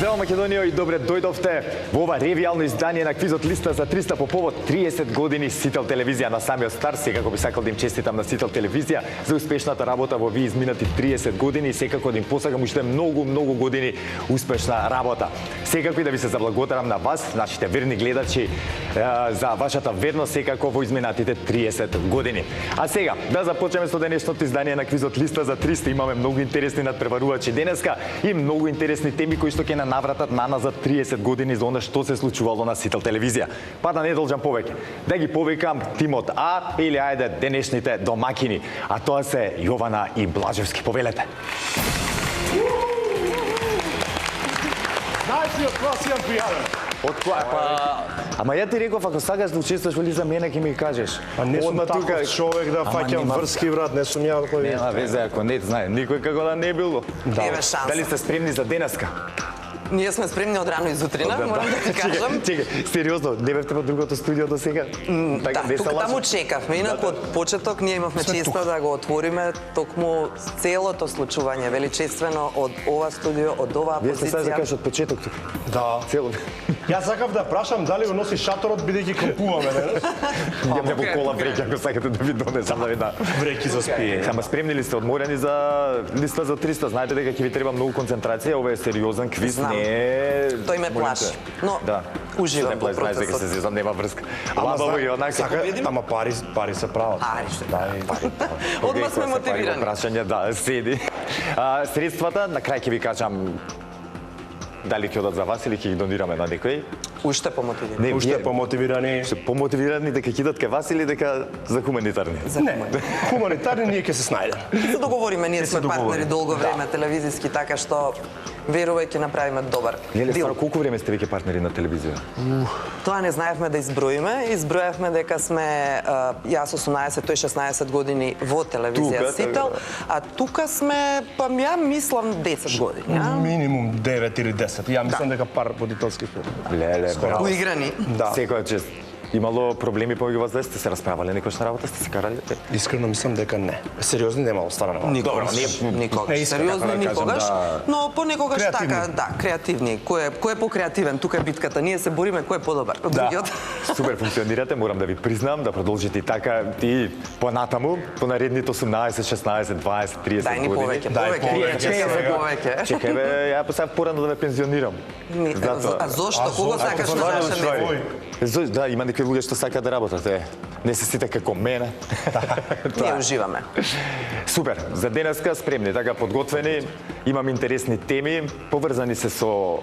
Здрава Македонија и добре дојдовте во ова ревијално издание на квизот листа за 300 по повод 30 години Сител телевизија. На самиот старт секако би сакал да им честитам на Сител телевизија за успешната работа во овие изминати 30 години и секако да им посакам уште многу години успешна работа. Секако и да ви се заблагодарам на вас, нашите верни гледачи, за вашата верност секако во изминатите 30 години. А сега да започнеме со денешното издание на квизот листа за 300. Имаме многу интересни надпреварувачи денеска и многу интересни теми кои што ќе на навратат на нас за 30 години за она што се случувало на Сител телевизија. Па да не должам повеќе. Да ги повикам тимот А или ајде денешните домакини, а тоа се Јована и Блажевски. Повелете. Значи, од која си јам пријавен? Од која? Ама ја ти реков, ако сакаш да учествуваш во за мене, ќе ми кажеш. А не сум таков човек да фаќам врски, брат, не сум ја кој... Нема везе, ако не знае, никој како да не било. Нема шанса. Дали сте спремни за денеска? Ние сме спремни од рано изутрина, морам да ти кажам. Чекај, сериозно, не бевте во другото студио до сега? Да, тука таму чекавме, инак од почеток ние имавме честа да го отвориме токму целото случување, величествено од ова студио, од оваа позиција. Вие сте сега да кажеш од почеток тука? Да. Цело. Јас сакав да прашам дали го носи шаторот бидејќи кампуваме, не? Идеме во кола вреќа, ако сакате да ви донесам да ви да. Вреќи за спиење. Ама спремни ли сте, одморени за листа за 300? Знаете дека ќе ви треба многу концентрација, ова е сериозен квиз, не е... Тој ме плаши, но уживам во Знаеш дека се процесот. зезам, нема врска. Лабаво и однака. Ама пари се прават. Пари. Одма сме мотивирани. Прашање, да, седи. Средствата, на крај ќе ви кажам дали ќе одат за вас или ќе ги донираме на некој. Уште помотивирани. Не, Уште помотивирани. Се помотивирани дека ќе идат кај вас или дека за хуманитарни? Не, хуманитарни ние ќе се снајдеме. Се договориме, ние сме партнери долго време телевизиски, така што верувај ќе направиме добар Неле, дил. стварно, колку време сте веќе партнери на телевизија? Тоа не знаевме да изброиме. Изброевме дека сме јас 18, тој 16 години во телевизија Тука, Сител, а тука сме, па ја мислам 10 години, а? Минимум 9 или 10. Ја мислам дека пар водителски филм. Леле, браво. Уиграни. Да. Секоја чест. Имало проблеми помеѓу вас две, сте се расправале некојаш на работа, сте се карале? Искрено мислам дека не. Сериозни немало, стварно немало. Никогаш. Никогаш. Сериозни никогаш, но понекогаш така, да, креативни. Кој е покреативен? Тука е битката. Ние се бориме кој е подобар од другиот. Супер функционирате, морам да ви признам, да продолжите и така и понатаму, по наредните 18, 16, 20, 30 Дај ни години. повеќе. Чекај бе, ја посак порано да ме пензионирам. А зошто? Кого сакаш на наше ниво? Да, има некои луѓе што сакаат да работат, не се сите како мене. Ние уживаме. Супер, за денеска спремни, така подготвени, имам интересни теми, поврзани се со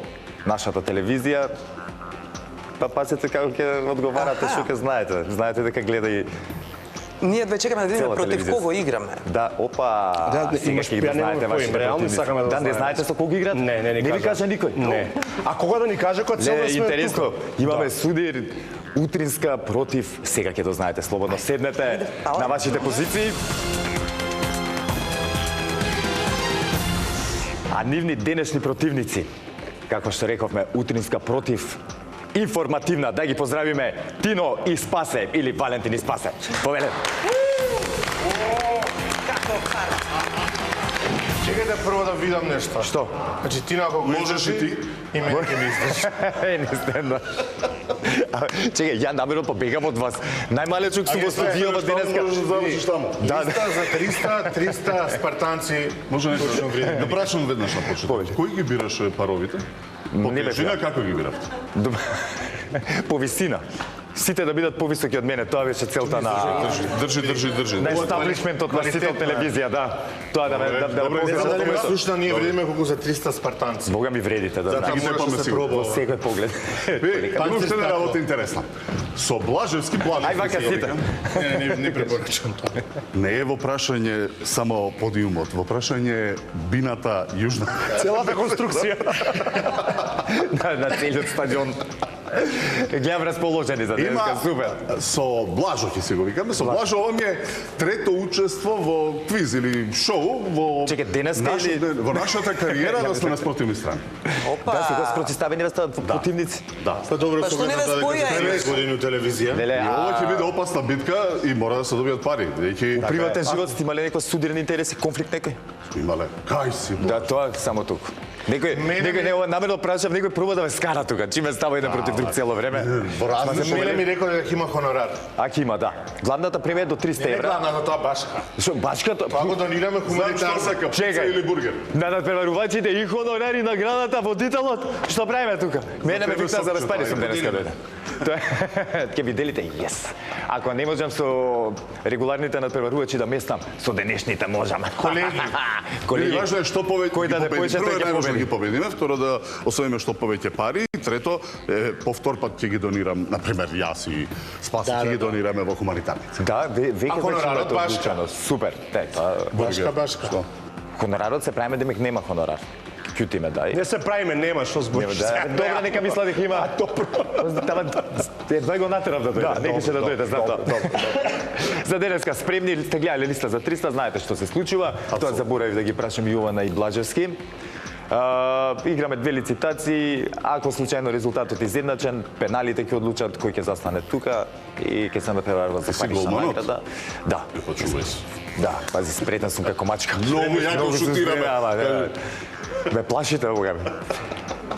нашата телевизија. Па пасете како ќе одговарате, што ќе знаете. Знаете дека гледа и Ние ве чекаме да видиме против телевизија. кого играме. Да, опа, Да, сега имаш ќе ги пијани знаете во вашите кој, реално противници. сакаме да Да, не знаеме. знаете со кого играат? Не ви кажа никој? Не. А кога да ни каже кој цел да сме Интересно, тука? имаме судир утринска против, сега ќе дознаете, слободно седнете на вашите позиции. А нивни денешни противници, како што рековме, утринска против информативна, да ги поздравиме Тино и Спасе или Валентин и Спасе. Повеле. Чекајте прво да видам нешто. Што? Значи ти ако го Можеш и ти. и мене ќе ми издаш. Не стендо. Чекај, ја намерно побегам од вас. Најмалечок сум во студијава денеска. Можеш да завршиш таму. Да, Листа за 300 спартанци. Може да прашам веднаш на почеток. Кој ги бираше паровите? По Не бе, тежина како ги биравте? по висина. Сите да бидат повисоки од мене, тоа беше целта на Држи. на естаблишментот на Сител телевизија, да. Тоа да ме Не знам дали ме слушна, ние вредиме колку за 300 спартанци. Бога ми вредите, да Да, знам. таму Мора непаме да се сигурно. пробува. Во секој поглед. Таму уште една работа интересна. Со Блажевски, Ај вака сите. Не препорачувам тоа. Не е во прашање само подиумот, во прашање бината јужна. Целата конструкција. На целиот стадион. Гледам расположени за денеска, супер. Со Блажо ќе се го викаме, со Блажо ова ми е трето учество во квиз или шоу во Чекај, денеска или- во нашата кариера да сме на спротивни страни. Опа. Да, сега спротиставени ве стават противници. Па добро, Па што не ве погледнато дека споја, 13 години у телевизија. Леле, И ова ќе биде опасна битка и мора да се добијат пари. Дејќи приватен живот сте имале некој судирен интереси, конфликт некој? имале. Кај си? Да, тоа само туку. Некој не намерно прашав, некој проба да ме скара тука. Чиме става еден против друг цело време. Во различно Мене ми рекол дека има хонорар. Аки има, да. Главната премија е до 300 Не евра. главната тоа башка. Што бачката? Па го донираме хуманитарно. Чекај. или бургер. На надпреварувачите и хонорари, наградата, водителот. Што правиме тука? Мене ме викна за безпари сум денеска дојде. Ќе виделите, јес. Ако не можам со регуларните надпреварувачи да местам, со денешните можам. Колеги, важно е што повеќе Кој да не победи. појче, Прво тој е ќе најважно да победи. ги победиме, второ да освоиме што повеќе пари, и трето, повтор пат ќе ги донирам, на пример, јас и Спаси ќе ги донираме во хуманитарници. Да, веќе А хонорарот вече башка? одлучено. Супер. Башка. Што? Хонорарот се правиме демек нема хонорар. Кјутиме, дај. Не се правиме, нема што збориш. Добро, нека мисла дека има. Тама, едва го натерав да дојде. Нека ќе да дојде, знам тоа. За денеска спремни, сте гледале листа за 300, знаете што се случува. Тоа заборавив да ги прашам Јована и Блажевски. Играме две лицитации, ако случајно резултатот е изедначен, пеналите ќе одлучат кој ќе застане тука и ќе се напреварува за си парична голманот? награда. Да, Почувај се. да, пази, спретен сум како мачка. Многу јако сум шутираме. спремен, да. Ме плашите, бога ми.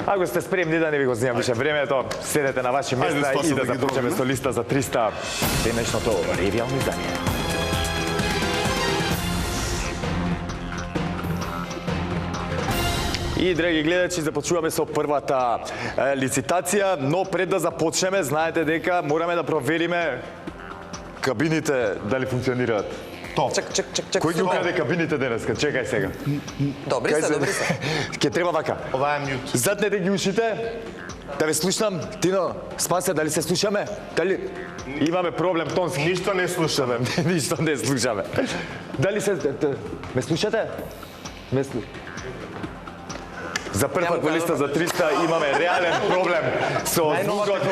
Ако сте спремни да не ви го земам више времето, седете на ваши места Спаси, и да да ги започнеме добавиме. со листа за 300 денешното ревијално издание. И, драги гледачи, започуваме со првата лицитација, но пред да започнеме, знаете дека мораме да провериме кабините дали функционираат. Чек. Кој ги украде кабините денеска? Чекај сега. Добри се, добри се. Ке треба вака. Ова е мјут. Затнете ги ушите. Да ве слушам. Тино, Спасе, дали се слушаме? Дали имаме проблем тонски? Ништо не слушаме. Ништо не слушаме. Дали се ме слушате? Ме слу... За прв пат во листа за 300 имаме реален проблем со звукот.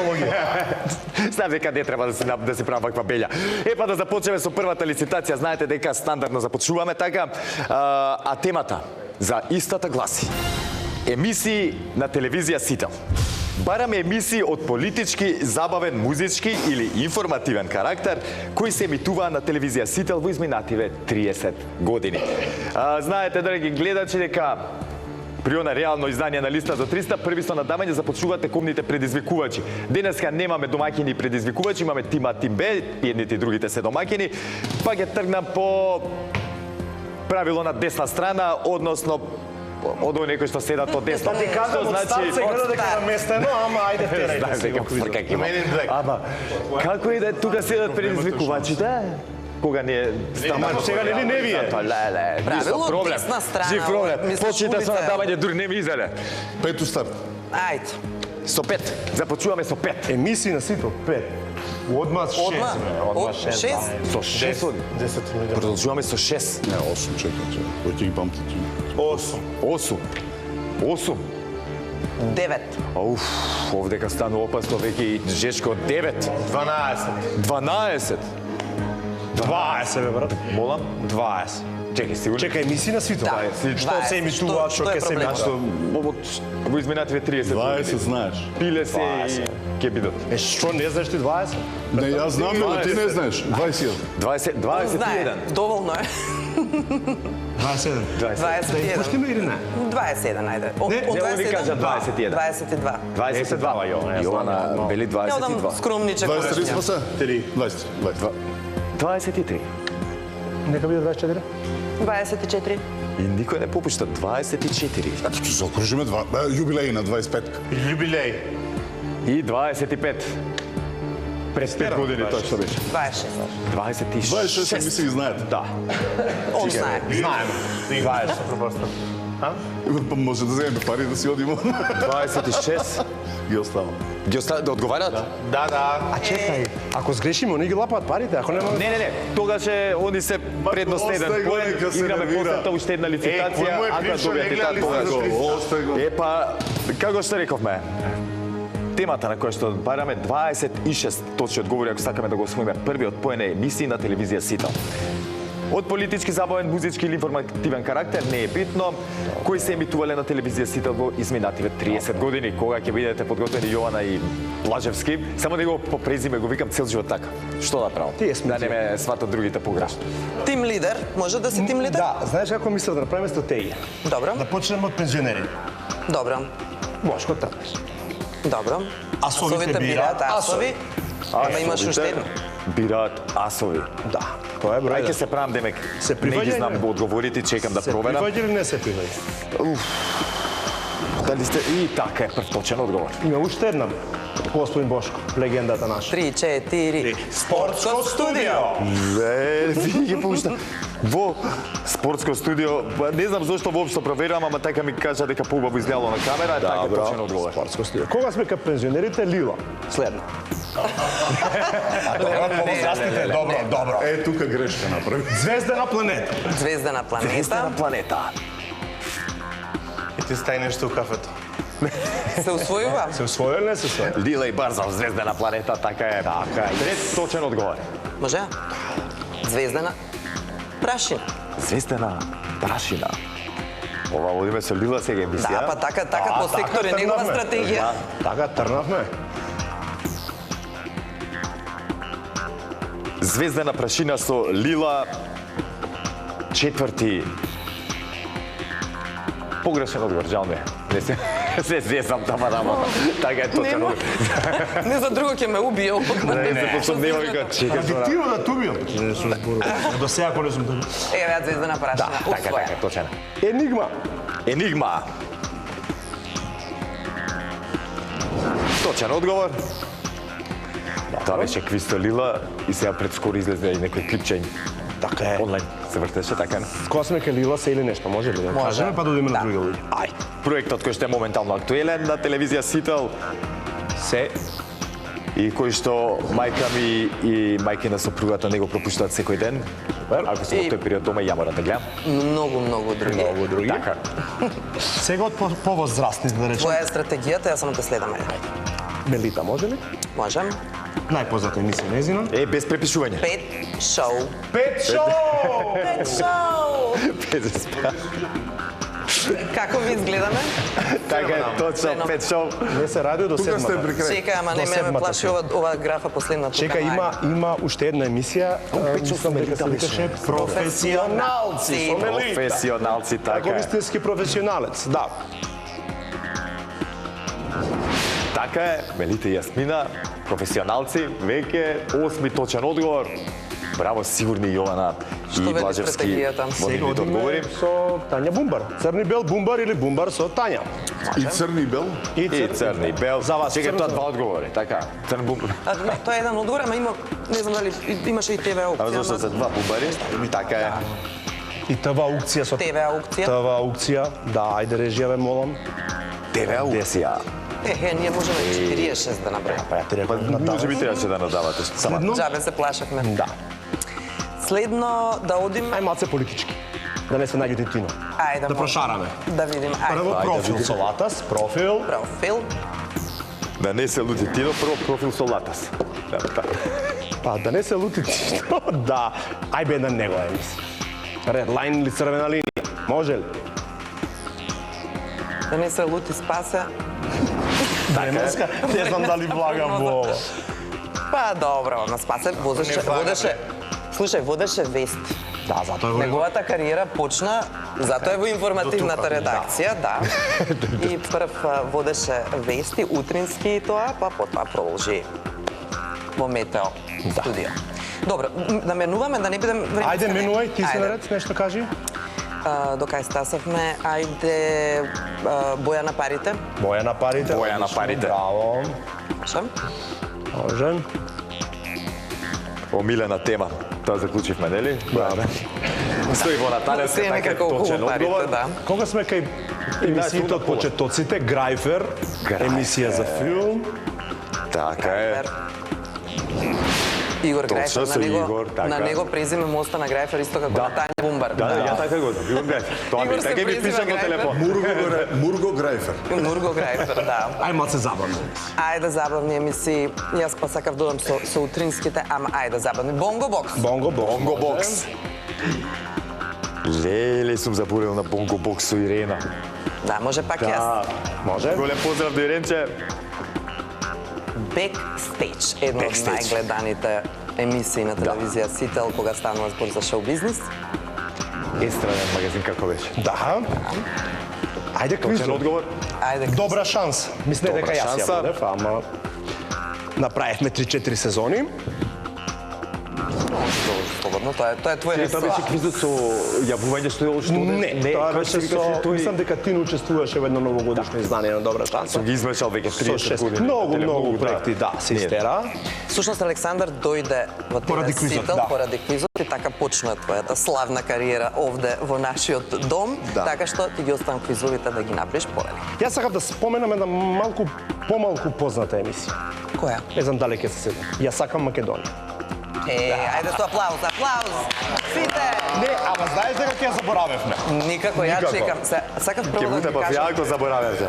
Знам дека не треба да се прави ваква белја. Епа да започнеме со првата лицитација. Знаете дека стандардно започнуваме така. А темата за истата гласи: емисии на телевизија Сител. Бараме емисии од политички, забавен, музички или информативен карактер кои се емитуваа на телевизија Сител во изминативе 30 години. Знаете, драги гледачи, дека при она реално издание на листа за 300, први со надамање започнуваат текомните предизвикувачи. Денеска немаме домаќини и предизвикувачи, имаме тим А, тим Б, едните и другите се домаќини, па ќе тргнам по правило на десна страна, односно од овој некој што седат од десно. Ти кажам, од старт се гледа дека е наместено, ама ајде терајте Знаеш се. дека фркак има. Men in Black. Ама, како и да е, тука седат предизвикувачите, кога не Ама сега нели не вие? Леле, Правило, проблем. десна страна, Жив проблем. мислиш, Почнете со улица. надавање, друг не ми изеле. Пету старт. Ајде. Со 5. Започуваме со 5. Емисии на Сител, 5. Одма 6. Од 6? Со 6 оди. 10 милиона. Продолжуваме со 6. Не, 8, чекај. Кој ќе ги памтите? 8. 8. 8. 9. Ауф, овдека станува опасно веќе и Жешко 9. 12. 12. 20 бе брат. Молам? 20. Чекај, сигурно. Чекај, емисии на Сител. Да. Што се емитува, што ќе се проблемот? емитува? Во изминативе 30 20 години. знаеш. Пиле се и ќе бидат. Е, што не знаеш ти 20? Не, јас знам, но ти не знаеш. 21. 20, Знае, 21. доволно е. 27. 21. Пуштиме или не? 21, ајде. Од Не, не, они кажа 21. 22. 22. Јована бели Ја одам 22. скромничек. 23 сме се? 3. 23. 23. Нека биде 24. 24. И никој не попушта. 24. Закружиме јубилеј на 25. Јубилеј. И 25. Пред 5 години тоа што беше. 26. 26 26. емисии знаете. Да. Он знае. Знаеме. 20 пропостам. Па може да земеме пари да си одиме. 26. Ги оставам. Ги остават да одговарат? Да, да. А чекај, ако сгрешиме, они ги лапаат парите, ако нема... Не. Тогаш они се предност на еден Остај го, поен, нека се играме нервира. посета уште една лицитација, кој му е ако ја пришол, добиете не таа гледа тогаш. листа за Остај го. Епа, како што рековме, темата на која што бараме 26 точни одговори ако сакаме да го освоиме првиот поен е емисии на телевизија Сител. Од политички, забавен, музички или информативен карактер не е битно кои се емитувале на телевизија Сител во изминативе 30 години. Кога ќе бидете подготвени Јована и Блажевски, само да го по презиме го викам цел живот така. Што да правам? Тие сме Да не ме сватат другите погрешно. Тим лидер, може да си тим лидер? Да, знаеш како мислам да направиме стратегија? Добро. Да почнеме од пензионери. Добро. Бошко трпеш. Добро. Асовите бираат асови. Ама имаш уште едно. Бираат асови. Да, тоа е број. Ајде се правам демек. Се Не прифаќа ги знам или не? одговорите, чекам да Се проверам. прифаќа или не се прифаќа? Дали сте и така е точен одговор. Има уште една, господин Бошко, легендата наша. 3, 4. Спортско студио. Ви ги пушта. Во спортско студио, не знам зошто воопшто проверувам, ама така ми кажа дека поубаво изгледало на камера, така е точен одговор. Спортско студио. Кога сме кај пензионерите, Лила. Следно. Добро, добро. Е, тука грешка направи. Звездена планета. Звездена планета. планета. И ти стај нешто у кафето. Се усвојува. Се усвои или не се усвои? Лила и Барзов, звездена планета, така е. Така е. Трет точен одговор. Може? Звездена прашина. Звездена прашина. Ова водиме со Лила сега емисија. Да, па така по сектори, така негова тргнавме. стратегија. Така, трнавме. Звездена прашина со Лила. Четврти. Погрешен одговор, жал ми е. Не се свесам тама работа. Така е точен Нема. одговор. Не за друго ќе ме убие овој. Не се посомнева вика, чекай. Адитиво да тубио. Не сум зборувал. До сега кој не сум тубио. Еве звездена прашина. Така, Усвоја. точен. Енигма. Енигма. Точен одговор. Тоа беше квиз со Лила и сега предскоро излезе и некој клипче Така е. онлайн се вртеше така. Кога сме кај Лила се или нешто, може ли да Може. кажеме, па да одиме на Да. други луѓе? Ај, проектот кој што е моментално актуелен на телевизија Сител Се и кој што мајка ми и мајка на сопругата него пропуштаат секој ден. Ако се во И- тој период дома ја мора да гледам. Многу други. Многу други. Така. Сега од повозрастни, да речем. Твоја е стратегијата, јас само те следам. Ајде. Мелита, може ли? Можем. Најпозната емисија незина. Е, без препишување. 5 шоу. Пет шоу! 5 шоу. Без Како ви изгледаме? Така е, точно, Цено. 5 шоу. Не се радио до Тука сте седмата. при крај. Чекај, ама До не ме седмата плаши се. ова графа последна. Чека, има уште една емисија, мислам дека се викаше Професионалци со Мелита. Професионалци, Како така е. вистински професионалец, да. Така е, Мелита и Јасмина, професионалци, веќе 8 точен одговор. Браво, сигурни Јована Што и вели Блажевски. стратегијата? Во Сега нивните одговори. одиме со Тања Бумбар. Црни бел Бумбар или Бумбар со Тања. И црни бел. И црни бел. За вас Чекай, црн тоа за- два одговори, така. Црн бум. Тоа е еден одговор, ама има, не знам дали имаше и ТВ А аукција. зашто се два бумбари? Така е. И ТВ аукција со ТВ аукција. ТВ аукција. Да, ајде режија ве молам. ТВ аукција. Ние можеме 46 да набројаме. Пријатели, Па, може би требаше да надавате. Сама. Джабе се плашевме. Да. Следно да одиме. Ај малце политички. Да не се наѓути Тино. Ајде. Да прошараме. Да видиме. Прво Ајде. профил со Латас, профил. Профил. Да не се лути Тино, прво профил со Латас. Да, така. Па да не се лути Тино, да. Ај бе една негова емисија. Ред лайн или црвена линија? Може ли? Да не се лути спасе. Временска? Не знам дали влагам во ова. Па добро, на спасе водеше. Слушај, водеше вести. Да, затоа го Неговата кариера почна, затоа е во информативната редакција, да. И прв водеше вести, утрински и тоа, па потоа продолжи во Метео студио. Добро, да менуваме, да не бидем време. Ајде, менувај, ти си наред, нешто кажи. До кај стасавме, ајде боја на парите. Боја на парите. Боја на парите. Браво. Шам? Може. Омилена тема. Тоа заклучивме, нели? Да. Стои во Наталевска, Се така е некако точен околу парите, одговор. да. Кога сме кај емисиите од почетоците, Грајфер, емисија за филм. Така е. Игор Точно Грајфер, со Игор, така. на него презиме моста на Грајфер исто како на Тања Бумбар. Да, ја така го знам. Игор Грајфер. Тоа ми Игор се така ми презива пишам на Грајфер. телефон. Мурго Грајфер. Нурго Грајфер, да. Ај малце забавно. Ајде забавни емисии. Јас па сакав додам со утринските, ама ајде забавни. Бонго бокс. Бонго бокс. Бонго бокс. Леле, сум заборел на Бонго бокс со Ирена. Да, може пак Да. јас. Може? Голем поздрав до Иренче. Backstage, една од Backstage. најгледаните емисии на телевизија Сител кога станува збор за шоу бизнис. Естраден магазин како беше. Да. Ајде квиз. Точен одговор. Ајде. Добра шанса. Мисле дека јас шанса. ја водев, ама направивме 3-4 сезони. Слободно, тоа е твој Тоа беше квизот со јавување што Не, тоа како беше се со... викаше тој? Мислам дека ти не учествуваше во едно новогодишно издание на Добра шанса. Сум ги измешал веќе Со 30 6 години. многу проекти, да, се истера. Всушност Александар дојде во Поради квизот, Телесител, да. поради квизот и така почна твојата славна кариера овде во нашиот дом, Да. така што ти ги оставам квизовите да ги направиш поради. Јас сакам да споменам една помалку позната емисија. Која? Не знам дали ќе се седам. Јас сакам Македонија. Ајде со аплауз, аплауз! Сите! Не, ама знаеш дека ќе ја заборавевме. Никако, ја чекам. Сакав Ќе прво да буде ти па кажам. фијако заборавате.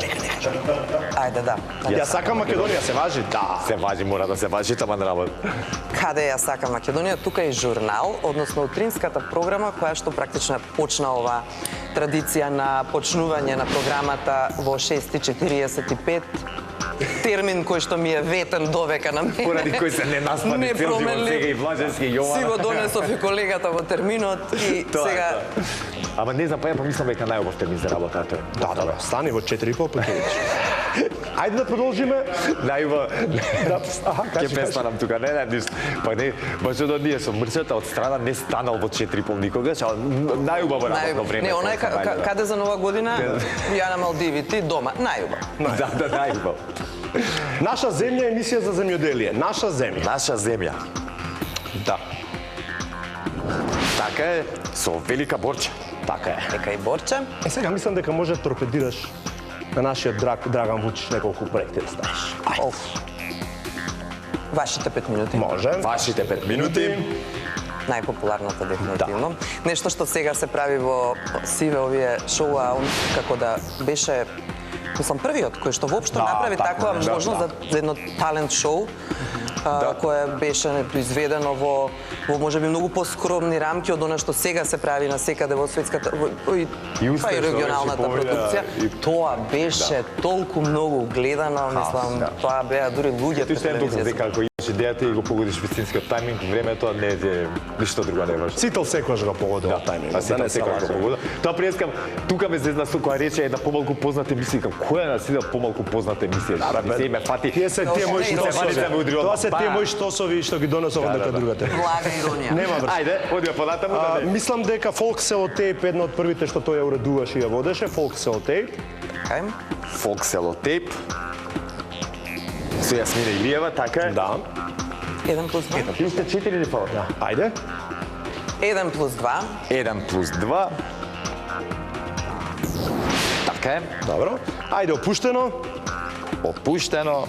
Ајде, да. Јас сакам Македонија, се важи? Да. Се важи, мора да се важи таман работа. Каде ја сакам Македонија? Тука е журнал, односно утринската програма која што практично почна ова традиција на почнување на програмата во 6:45. Термин кој што ми е ветен довека на мене. Поради кој се не наспани цел живот сега и Влажевски и Јована. Си го донесов и колегата во терминот и Тоа е сега тоа. Ама не знам, па ја помислам дека најубав термин за работа тој. Да, стани во 4,5 па ќе видиш. Ајде да продолжиме. Најубав. Аха, Ќе кажи. престанам тука, не, ништо. Па не, баш од ние со мрчата од страна не станал во 4,5 никогаш, а најубаво работно време. Не, она е каде за нова година? Ја на Малдиви, ти дома. Најубав. Да, најубав. Наша земја е емисија за земјоделие. Наша земја. Наша земја. Да. Така е, со велика борча. Така е. Нека и Борче. Е, сега мислам дека може да торпедираш на нашиот Драган Вучич неколку проекти да ставиш. Оф. Вашите 5 минути. Може. Вашите 5 минути. Најпопуларната дефинитивно. Нешто што сега се прави во сиве овие шоуа, како да беше мислам првиот кој што воопшто Да, направи така, таква да, можност за едно талент шоу. Кое беше изведено во можеби многу поскромни рамки од она што сега се прави на секаде во светската па и успешно регионалната беше продукција. Тоа беше толку многу гледано, мислам, тоа беа дури луѓето Ти што е тука телевизија. дека ако имаш идејата и го погодиш вистинскиот тајминг, времето не е ништо друго не важно. Сител секогаш го погодил тајмингот. А Сител секогаш го погодил. Тоа прескам, тука ме зезна со која рече една помалку позната емисија, како која на Сител помалку позната емисија? Да, се ме фати. Тие се тие мои штосови. Тоа се тие мои штосови што ги донесов од нека другата. Блага иронија. Нема врска. Ајде, одиме понатаму да не. Мислам дека Folk Sellotape едно од првите што тој ја уредуваше и ја водеше, Folk Sellotape. Кај? Folk Sellotape. Со Јасмина Илиева, така е. Да. 1 плюс 2. Ти сте 4 или фала? Ајде. 1 плюс 2. 1 плюс 2. Така е. Добро. Ајде опуштено. Опуштено.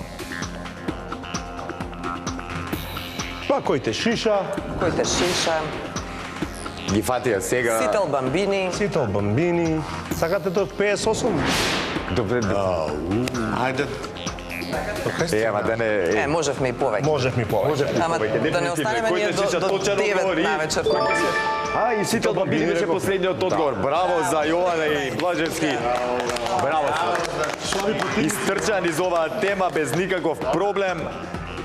Па кој те шиша. Кој те шиша? Ги фатија сега. Сител Бамбини. Сител Бамбини. Сакате до 58? Добре, Ајде. ама да не... Можевме и повеќе. Можевме повеќе. Ама да не останеме ние до 9 навечер. А, и Сител Бамбини беше последниот одговор. Браво за Јована и Блажевски. Браво. Истрчан из оваа тема без никаков проблем.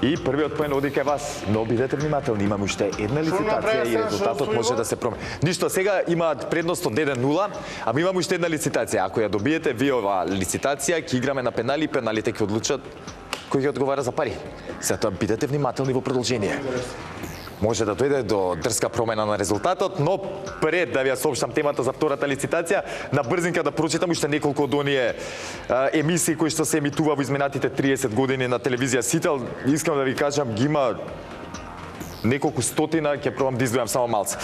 И првиот поен оди кај вас. Но бидете внимателни, имаме уште една лицитација и резултатот може да се промени. Ништо, сега имаат предност од 1-0, ама имаме уште една лицитација. Ако ја добиете вие оваа лицитација, ќе играме на пенали, пеналите ќе одлучат кој ќе одговара за пари. Затоа бидете внимателни во продолжение. Може да дојде до дрска промена на резултатот, но пред да ви ја соопштам темата за втората лицитација, на брзинка да прочитам уште неколку од оние емисии кои што се емитува во изминатите 30 години на телевизија Сител. Искам да ви кажам, ги има неколку стотина, ќе пробам да издвојам само малце.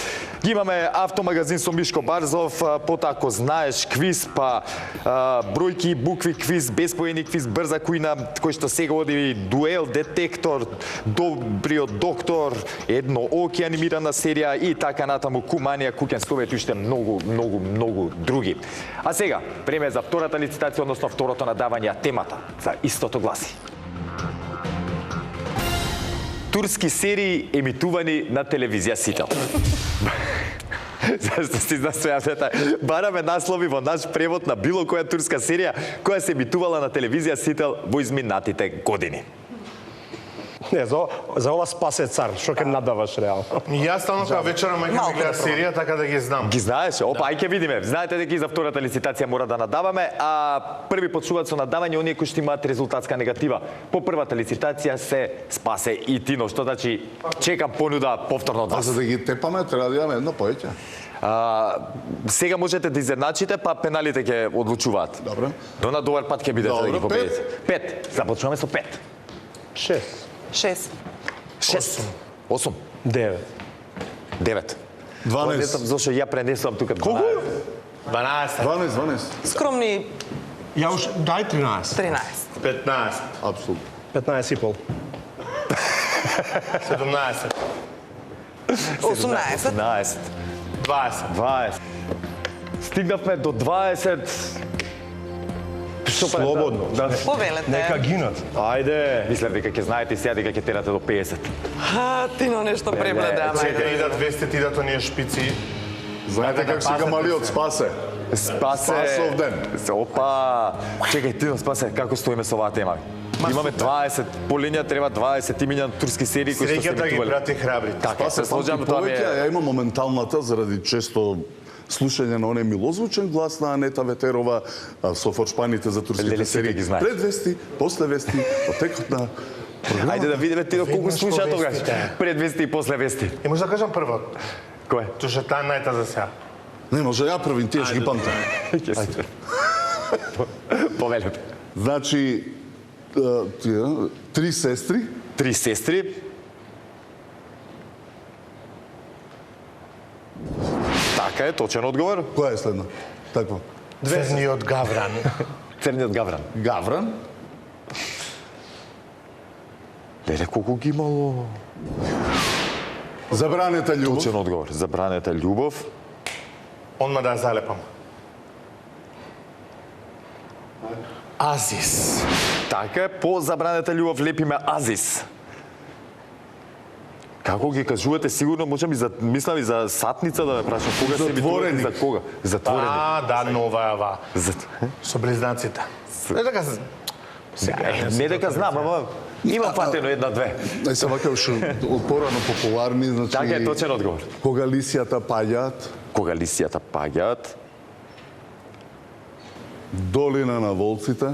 Ги имаме автомагазин со Мишко Барзов, потоа ако знаеш квиз, па бројки, букви квиз, безпоени квиз, брза кујна, кој што сега оди дуел, детектор, добриот доктор, едно оки анимирана серија и така натаму Куманија, Куќен совет и уште многу други. А сега, време за втората лицитација, односно второто надавање, темата за истото гласи. Турски серии емитувани на телевизија Сител. Зашто си настојавте? Бараме наслови во наш превод на било која турска серија која се емитувала на телевизија Сител во изминатите години. Не, за ова спасе цар, што ќе надаваш реално. Јас стално кога вечера мајка Малку ми гледа да пробам. серија, така да ги знам. Ги знаеш? Опа, ај ќе видиме. Знаете дека и за втората лицитација мора да надаваме, а први почнуваат со надавање оние кои што имаат резултатска негатива. По првата лицитација се Спасе и Тино, што значи чекам понуда повторно од А вас. за да ги тепаме, треба да имаме едно повеќе. Сега можете да изедначите, па пеналите ќе одлучуваат. Добро. До на добар пат ќе бидете да ги Добро, победите. 5. Започнуваме со 5. 6, 6. 6. 8. 9. 9. 12. Не знам зашто ја пренесувам тука. Колку? 12. Скромни Ја уш дај 13. 13. 15, Апсолутно. 15 и пол. 17, 18. 15. 20. 20. Стигнавме до 20. Што правим? Слободно. Да. Повелете. Нека гинат. Ајде. Мислев дека ќе знаете и сега дека ќе терате до 50. Тино нешто пребледе, ама. Чекај, идат 200, ти идат оние шпици. Знаете како си камалиот Спасе? Спасе. Спасов ден. Опа. Чекај, Тино, Спасе, како стоиме со оваа тема? Имаме 20, по линија треба 20 имиња на турски серии кои што се Среќата ги емитувале. брати храбрите. Така, се сложам, тоа ми повеќе, е... ја имам моменталната заради често слушање на оние милозвучен глас на Анета Ветерова со форшпаните за турските Леле, сите серии. ги знаеш. Пред вести, после вести, во текот на Ајде да видиме Тино колку Веднаш слуша по тогаш. вестите. Пред вести и после вести. И може да кажам прво, Кој? туше таа најта за сега. Не, може ја првин, тие ќе ги памтам. Повелете. Значи, тие, 3 сестри, 3 сестри. Така е, точен одговор. која е следна? Таква. Црниот гавран. Црниот гавран. Гавран, Леле, колку ги имало? Забранета љубов, Точен одговор. Забранета љубов. Онма да ја залепам. Азис. Така е, по забранета љубов лепиме Азис. Како ги кажувате, сигурно можам и за мислам и за сатница да ме прашам кога се Затвореник. емитува и за кога? Затворени. Да, нова е ова. За... Со близнаците. Не така се... Не дека знам, ама имам фатено една-две. Ај се вака уште од порано популарни, значи Така е, точен одговор. кога лисијата паѓаат, Кога лисијата паѓаат, долина на волците,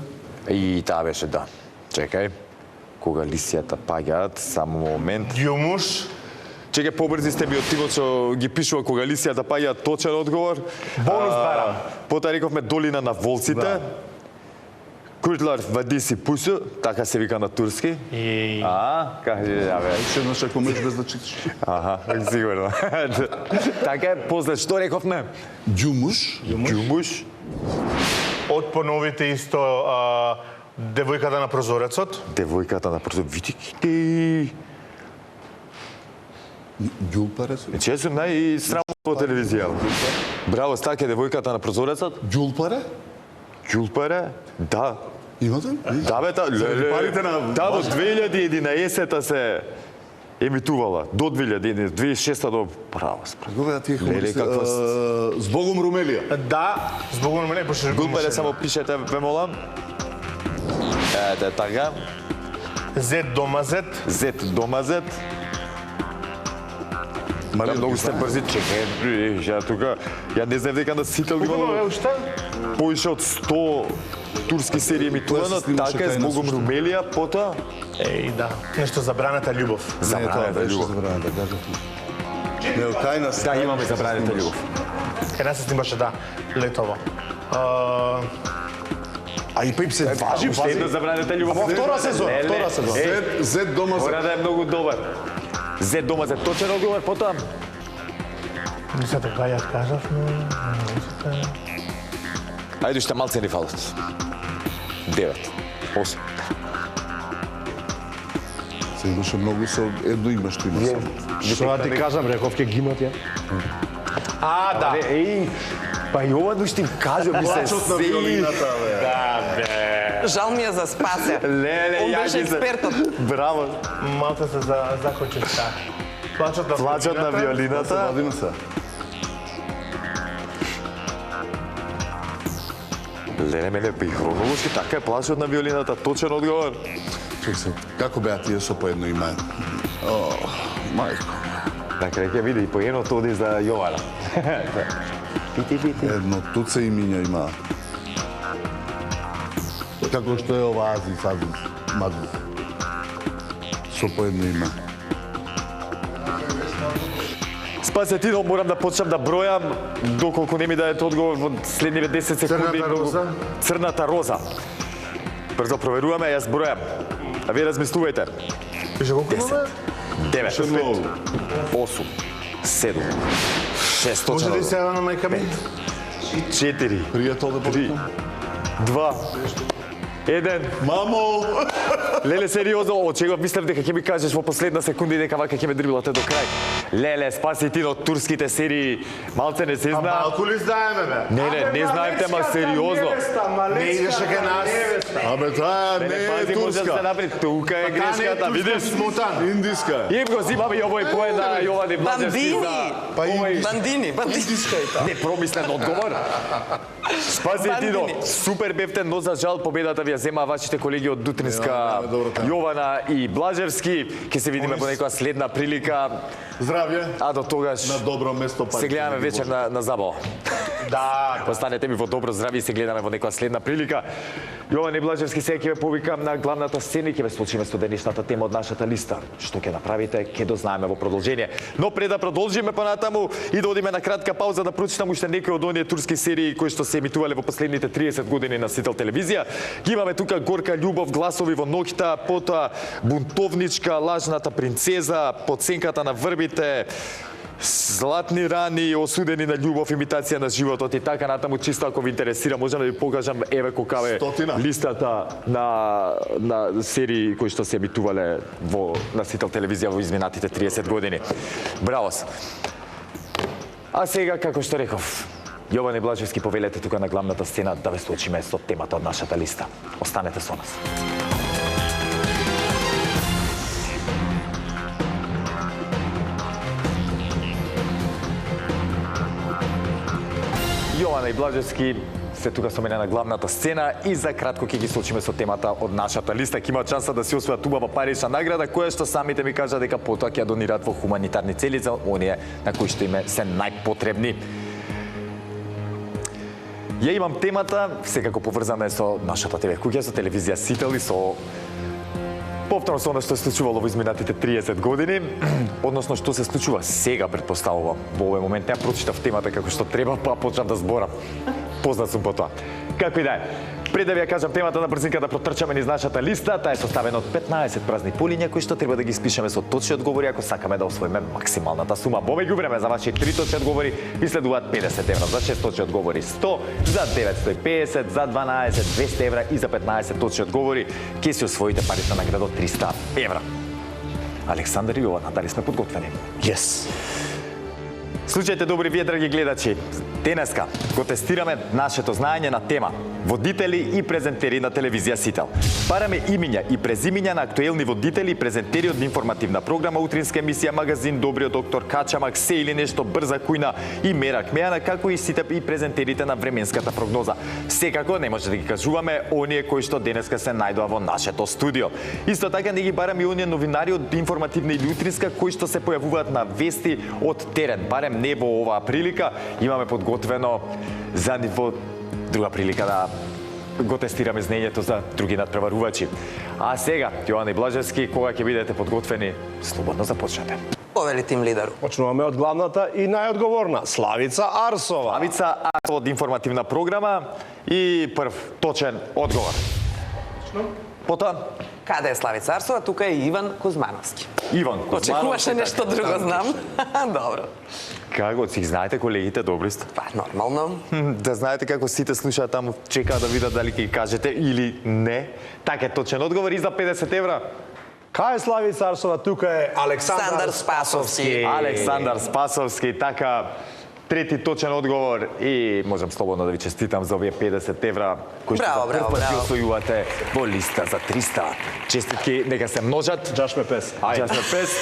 и таа беше да. Чекај. Кога лисијата паѓаат, само момент. Дјумуш. Чекај, побрзи сте ми од тимот што ги пишува кога лисијата паѓаат, точен одговор. Бонус барам. Потоа рековме долина на волците. Да. Куртлар вади си пусу, така се вика на турски. Кажи, бе. ше еднаш ако можеш без да читаш. Аха, сигурно. Така е, после што рековме? Ѓумуш, Ѓумуш. Од поновите исто девојката на прозорецот. Девојката на прозор, види ки. ѓулпаре се. Че сум најсрамот по телевизија. Браво, стаке девојката на прозорецот. Ѓулпаре? Ѓулпаре? Да. Имате? Да бе, Заради парите на- Да, до 2011 се емитувала. До 2011, 2006 до право. Говеа тие Леле, хумористи. каква Збогом Румелија. Да, збогу на мене, пошто... Ѓулпаре само пишете, ве молам. Ете, така. Зет домазет. Зет домазет. Да, многу сте брзи, чекај, ја тука, ја не знам дека на сите Колку е имало уште? поише од 100 турски серии емитувано, Тоа се снимаше така е тајна збогом суштина. Румелија, потоа Еј, да. Нешто забраната љубов. забранета љубов. забранета, кажав. Не, кајна се. Да, имаме забранета љубов. Кај нас се снимаше, да, летово. А и па им се важи, Уште една забранета љубов. Во втора сезона, Леле, втора сезона. е, Зет дома Мора се. да е многу добар. Зет дома за точен одговор, потоа Не се така ја кажав, но... ајде уште малце ни фалат. 9, 8. Се имаше многу со едно име што има само. Што да ти кажам, реков ќе гинат ја. Да. Еј, па и ова уште им кажам, ми се Плачот на сеи. виолината, бе. Да, бе. Жал ми е за Спасе. Леле, Он ја беше ги се- експертот. Браво. Малце се захочеш така. Плачот на Плачот на Се виолината. вадиме се. Леле, мене, па и хронолошки, така е плачот на виолината, точен одговор. Чек се, како беа тие со по едно име? О, мајко. Така ќе биде и по едното оди за Јована. Пити. Едно туце имиња има. Како што е ова Ази Сази Маду. Со по едно име. Спасетино, морам да почнам да бројам, доколку не ми дадете одговор во следниве 10 секунди. Црната роза. Црната роза. Брзо проверуваме, јас бројам. А вие размислувајте. Пише колку имаме? 9, 8, 7, 6, Може ли се јава на мајка ми? 4, Пријател да 3, 2, 1. Мамо! Леле, сериозно, од чего мислев дека ќе ми кажеш во последна секунда и дека вака ќе ме дриблате до крај. Леле, спаси ти од турските серии, малце не се знае. Малку ли знаеме, бе? Не знаевте, ма сериозно. Не идеше ке нас. Абе, таа не е Пази, може да се турска. направи, тука е грешката, видиш? Смутан. Индиска. Им го зимаме и овој поен на Јован и Блажевски за... Бандини! Бандини, бандини. Не промислен одговор. Спаси ти, супер бевте, но за жал победата ви ја земаа вашите колеги од Дутринска, Јована и Блажевски. Ке се видиме во некоја следна прилика. Здравје. А до тогаш На добро место па. се гледаме вечер на забава. Да. Останете ми во добро здравје и се гледаме во некоја следна прилика. Јован и Блажевски, сега ќе ве повикам на главната сцена и ќе ве случиме со денешната тема од нашата листа. Што ќе направите, ќе дознаеме во продолжение. Но пред да продолжиме понатаму и да одиме на кратка пауза да прочитам уште некои од оние турски серии кои што се емитувале во последните 30 години на Сител телевизија. Ги имаме тука Горка љубов, Гласови во ноќта, потоа Бунтовничка, Лажната принцеза, Под сенката на врбите, Златни рани, Осудени на љубов, Имитација на животот и така натаму. Чисто ако ви интересира, можам да ви покажам еве колкава е листата на серии кои што се емитувале на Сител телевизија во изминатите 30 години. Браво! А сега, како што реков, Јован и Блажевски, повелете тука на главната сцена да ве случиме со темата од нашата листа. Останете со нас. Јована и Блажевски се тука со мене на главната сцена и за кратко ќе ги случиме со темата од нашата листа. Ќе имаат шанса да си освојат убава парична награда, која што самите ми кажа дека потоа ќе ја донираат во хуманитарни цели за оние на кои што име се најпотребни. Ја имам темата, секако поврзана е со нашата ТВ куќа, со телевизија Сител и со повторно со она што се случувало во изминатите 30 години, односно што се случува сега, претпоставувам. Во овој момент не ја прочитав темата како што треба, па почнав да зборам. Познат сум по тоа. Како и да е. Пред да ви ја кажам темата на брзинка да протрчаме низ нашата листа, таа е составена од 15 празни полиња кои што треба да ги испишеме со точни одговори ако сакаме да освоиме максималната сума. Во меѓувреме за ваши 3 точни одговори ви следуваат 50 евра, за 6 точни одговори 100, за 950, за 12 200 евра и за 15 точни одговори ќе си освоите парична награда од 300 евра. Александар и Јована, дали сме подготвени? Yes. Слушајте добри вие, драги гледачи. Денеска го тестираме нашето знаење на тема водители и презентери на телевизија Сител. Бараме имиња и презимиња на актуелни водители и презентери од информативна програма, утринска емисија, магазин, Добриот доктор, Качамак, се или нешто, Брза кујна и Мерак Мејана, како и сите и презентерите на временската прогноза. Секако не може да ги кажуваме оние кои што денеска се најдоа во нашето студио. Исто така не ги бараме и оние новинари од информативна или утринска кои што се појавуваат на вести од терен. Барем не во оваа прилика, имаме подготвено за во друга прилика да го тестираме знаењето за други надпреварувачи. А сега, Јован и Блажевски, кога ќе бидете подготвени, слободно започнете. Повели тим лидеру. Почнуваме од главната и најодговорна, Славица Арсова. Славица Арсова од информативна програма и прв точен одговор. Потоа? Каде е Славица Арсова? Тука е Иван Кузмановски. Иван Кузмановски. Очекуваше нешто друго, знам. Добро. Како си знаете колегите, добри сте? Па, нормално. Да знаете како сите слушаат таму, чекаат да видат дали ќе кажете или не. Така е точен одговор и за 50 евра. Кај е Славица Арсова? Тука е Александар Спасовски. Александар Спасовски, така, трети точен одговор и можам слободно да ви честитам за овие 50 евра кои што Браво, за прв браво, пат ги браво. освојувате во листа за 300. Честитки, нека се множат. Джашме пес. Джашме пес.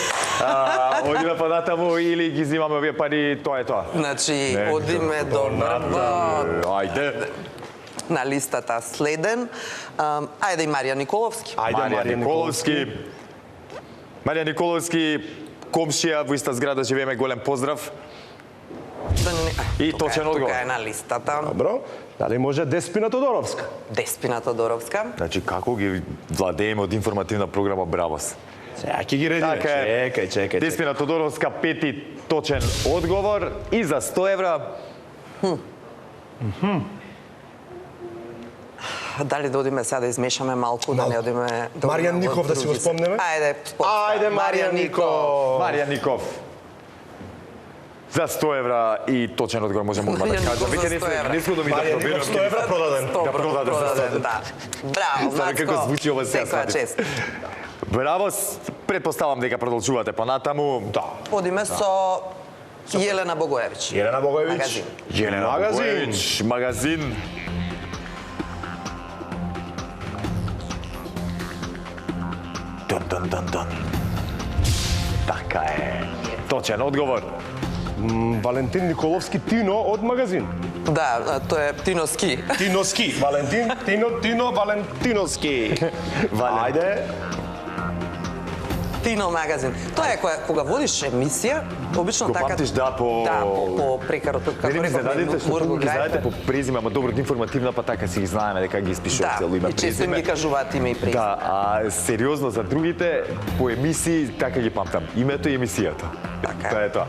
Одиме понатаму или ги взимаме овие пари, тоа е тоа. Значи, одиме до Врбот. Ајде. на листата следен. Ајде и Марија Николовски. Ајде, Марија Николовски. Марија Николовски, комшија во иста зграда живееме, голем поздрав. И точен одговор. Тука е на листата. Добро. Дали може Деспина Тодоровска? Деспина Тодоровска. Значи, како ги владееме од информативна програма Бравос? Сега ќе ги редиме. Така е. Чекај. Деспина Тодоровска, пети точен одговор и за 100 евра. Дали да одиме сега да измешаме малку, да не одиме... Маријан Ников да си го спомнеме? Ајде, Ајде, Маријан Ников. Марија Ников. За 100 евра и точен одговор можеме да Маријан кажам. Ников Веќе за 100 евра. не искам да ми да Маријан Ников, 100 евра продаден. Да продаде за 100 евра. Да. Браво, Знаете Мацко. како звучи ова сега, Секоја сватите. чест. Браво, предпоставам дека продолжувате понатаму. Да. Одиме со Јелена Богоевиќ. Јелена Богоевиќ. Магазин. Јелена Магазин. Богоевиќ, магазин. Дон. Така е. Точен одговор. Валентин Николовски Тино од магазин. Да, тоа е Тиноски. Тиноски. Валентин, Тино, Валентиноски. Ајде. Тино магазин. Тоа е кога водиш емисија, обично Го така... памтиш, да, по... Да, по прекарот, како Не ми изненадите што Мурго ги знаете Грајте. по презиме, ама добро информативна, па така си ги знаеме дека ги испишувате Да, цело име и често им презиме. ги кажуваат име и презиме. Да, а сериозно за другите, по емисии, така ги памтам. Името и емисијата. Така е. Тоа е тоа.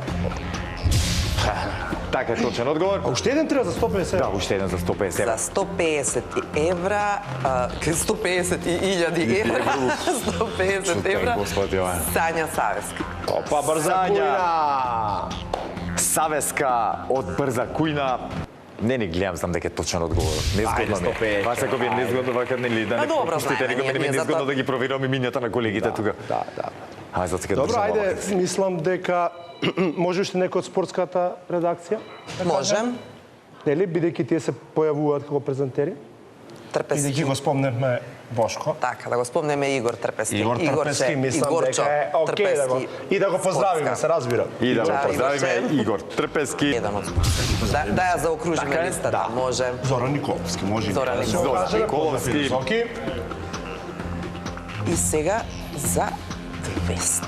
Така е точен одговор. Уште еден треба за 150. Да, уште еден за 150 За евра. 150 евра, 150.000 евра, 150 евра, Господи, ова е. Сања Савеска. Опа, брза Сања. кујна. Савеска од Брза кујна. Не гледам, знам дека е точен одговор. Незгодно ми. Ајде, 150, Па секој ми е незгодно вака, нели, да не добро, пропустите, знаеме, некој ми е ние незгодно затоа- да ги проверувам имињата на колегите тука. Да. Ај, за сега Добро, држам ајде, овака. мислам дека може уште некој од спортската редакција? Можем. Нели, бидејќи тие се појавуваат како презентери? Трпески. Бидејќи го спомневме Бошко. Така, да го спомнеме Игор Трпески. Игор Трпески, Игорче, мислам Игорчо дека е окей да го, Трпески. и да го поздравиме, се разбира. И да го Да, поздравиме Игорче. Игор Трпески. Еден од да ја заокружиме Така е, листата, може. Зоран Николовски, може. Зоран Николовски. Николовски. Високи. И сега за 200.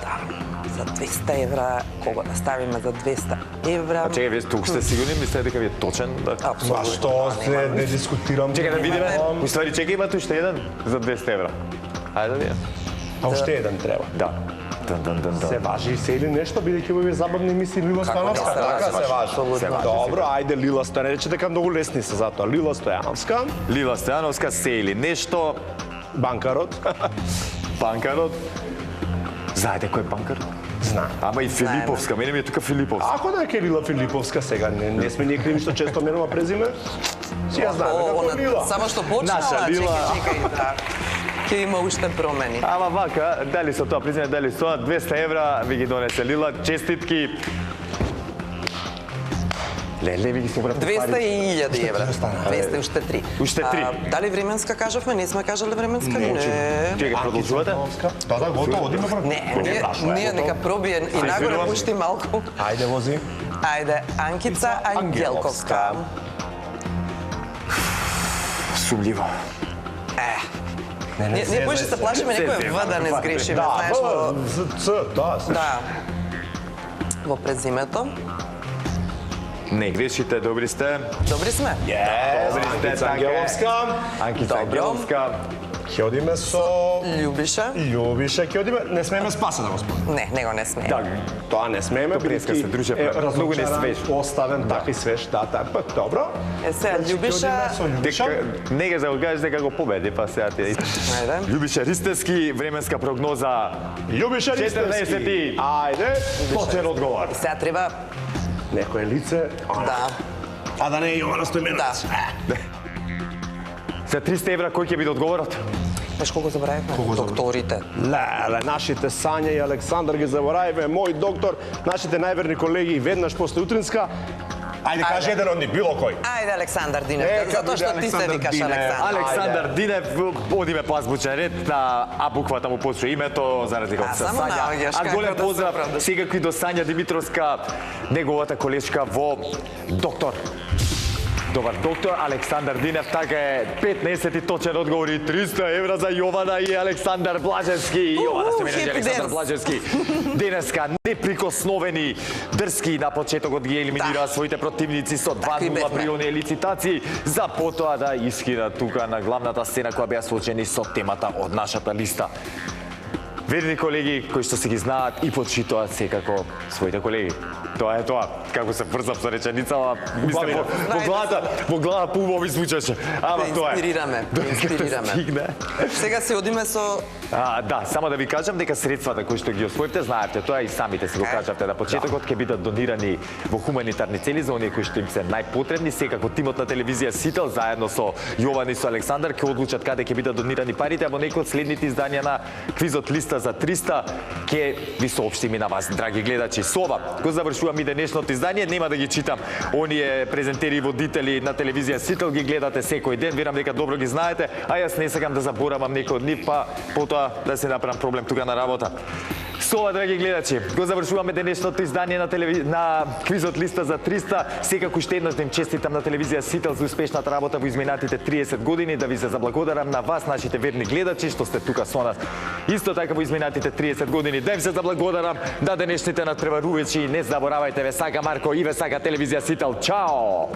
За 200 евра, кого да ставиме за 200 евра? А чекај, вие тук сте сигурни, мислите дека ви е точен? Да. Ба Апсолутно. што не дискутирам. Чекај да видиме. Уствари, чекај, имате уште еден за 200 евра. Ајде да видиме. А уште еден треба. Да. Дон. Се важи се или нешто, бидејќи во овие забавни емисии Лила Како не Стојановска, се така важи, се важи. апсолутно. Се важи. Добро, ајде Лила Стојановска, рече дека многу лесни се затоа. Лила Стојановска, Лила Стојановска, се или нешто, банкарот. банкарот. Знаете кој е банкарот? Знам. Ама и Филиповска, мене ми е тука Филиповска. Ако да е Лила Филиповска сега, не сме ние криви што често менува презиме. Си ја знаеме како Лила. Само што почнала, Наша Лила. чекај, да. Ќе има уште промени. Ама вака, дали со тоа презиме, дали со тоа, 200 евра ви ги донесе Лила, честитки. Леле, ви ги собра 200.000 евра. 200 уште 3. Уште три. Дали временска кажавме? Не сме кажале временска? Не. Чекај, продолжувате? Да, готово, одиме брат. Не, ние нека пробие и нагоре извинувам се. пушти малку. Ајде вози. Ајде, Анкица Ангелковска. Сумљиво. Ние поише се плашиме некој В да не сгрешиме, Да, знаеш во... Ц, да, се. Да. Во презимето. Не грешите, добри сте. Добри сме? Добри сте, Анкица така е. Ангеловска. Анкица Добро. Ангеловска. Ќе одиме со Љубиша? Љубиша, ќе одиме. Не смееме Спаса да го спомнеме. Не, него не сме. Да, Тоа не смееме, преска се, друже, е многу не разочаран, свеж. Оставен така и свеж, да, добро. Е, сега, Значи, ќе Љубиша... одиме со Љубиша. дека не га загажаш дека го победи, па сега ти. Ајде. Љубиша Ристевски, временска прогноза. Љубиша 14. Ристевски. Ајде. Точен одговор. Сега треба... Некое лице. Да, А да не е Јована да. Стојменовиќ. За 300 евра кој ќе биде одговорот? Знаеш колку забравивме? Докторите. Леле, нашите Сања и Александар ги заборавивме, мој доктор, нашите најверни колеги веднаш после утринска. Ајде, кажи еден од нив, било кој. Ајде, Александар Динев, Нека затоа што биде ти се Александар викаш Динев. Александар. Александар Динев, одиме по азбучен ред на А буквата му почва името, за разлика од само наоѓаш А како голем да се поздрав оправдаш. секако и до Сања Димитровска, неговата колешка во доктор. Добар доктор Александар Динев, така е 15 точен одговор и 300 евра за Јована и Александар Блажевски. Јована се мене happy Александар dance. Блажевски. Денеска неприкосновени, дрски на почетокот ги елиминираа своите противници со Такви 2-0 бевме. при оние лицитации, за потоа да исхина тука на главната сцена која беа соочени со темата од нашата листа. Верни колеги кои што се ги знаат и почитуваат секако своите колеги. Тоа е тоа. Како се врзав за реченицава, мислам во глава поубаво ми звучеше. Ама Те тоа е. инспирираме, те инспирираме. Стигне. Сега се одиме со Да, само да ви кажам дека средствата кои што ги освоивте, знаете, тоа и самите се го кажавте на почетокот, ќе бидат донирани во хуманитарни цели за оние кои што им се најпотребни. Секако тимот на телевизија Сител заедно со Јован и со Александар ќе одлучат каде ќе бидат донирани парите, а во некои од следните изданија на квизот Листа за 300 ќе ви соопштиме на вас, драги гледачи. Со ова го завршувам и денешното издание, нема да ги читам оние презентери и водители на телевизија Сител, ги гледате секој ден, верам дека добро ги знаете, а јас не сакам да заборавам некој од нив, па потоа да се направам проблем тука на работа. Со ова, драги гледачи, го завршуваме денешното издание на квизот Листа за 300. Секако уште еднаш да им честитам на телевизија Сител за успешната работа во изминатите 30 години, да ви се заблагодарам на вас, нашите верни гледачи, што сте тука со нас. Исто така во изминатите 30 години да им се заблагодарам да денешните надпреварувачи не заборавајте, ве сака Марко и ве сака телевизија Сител. Чао!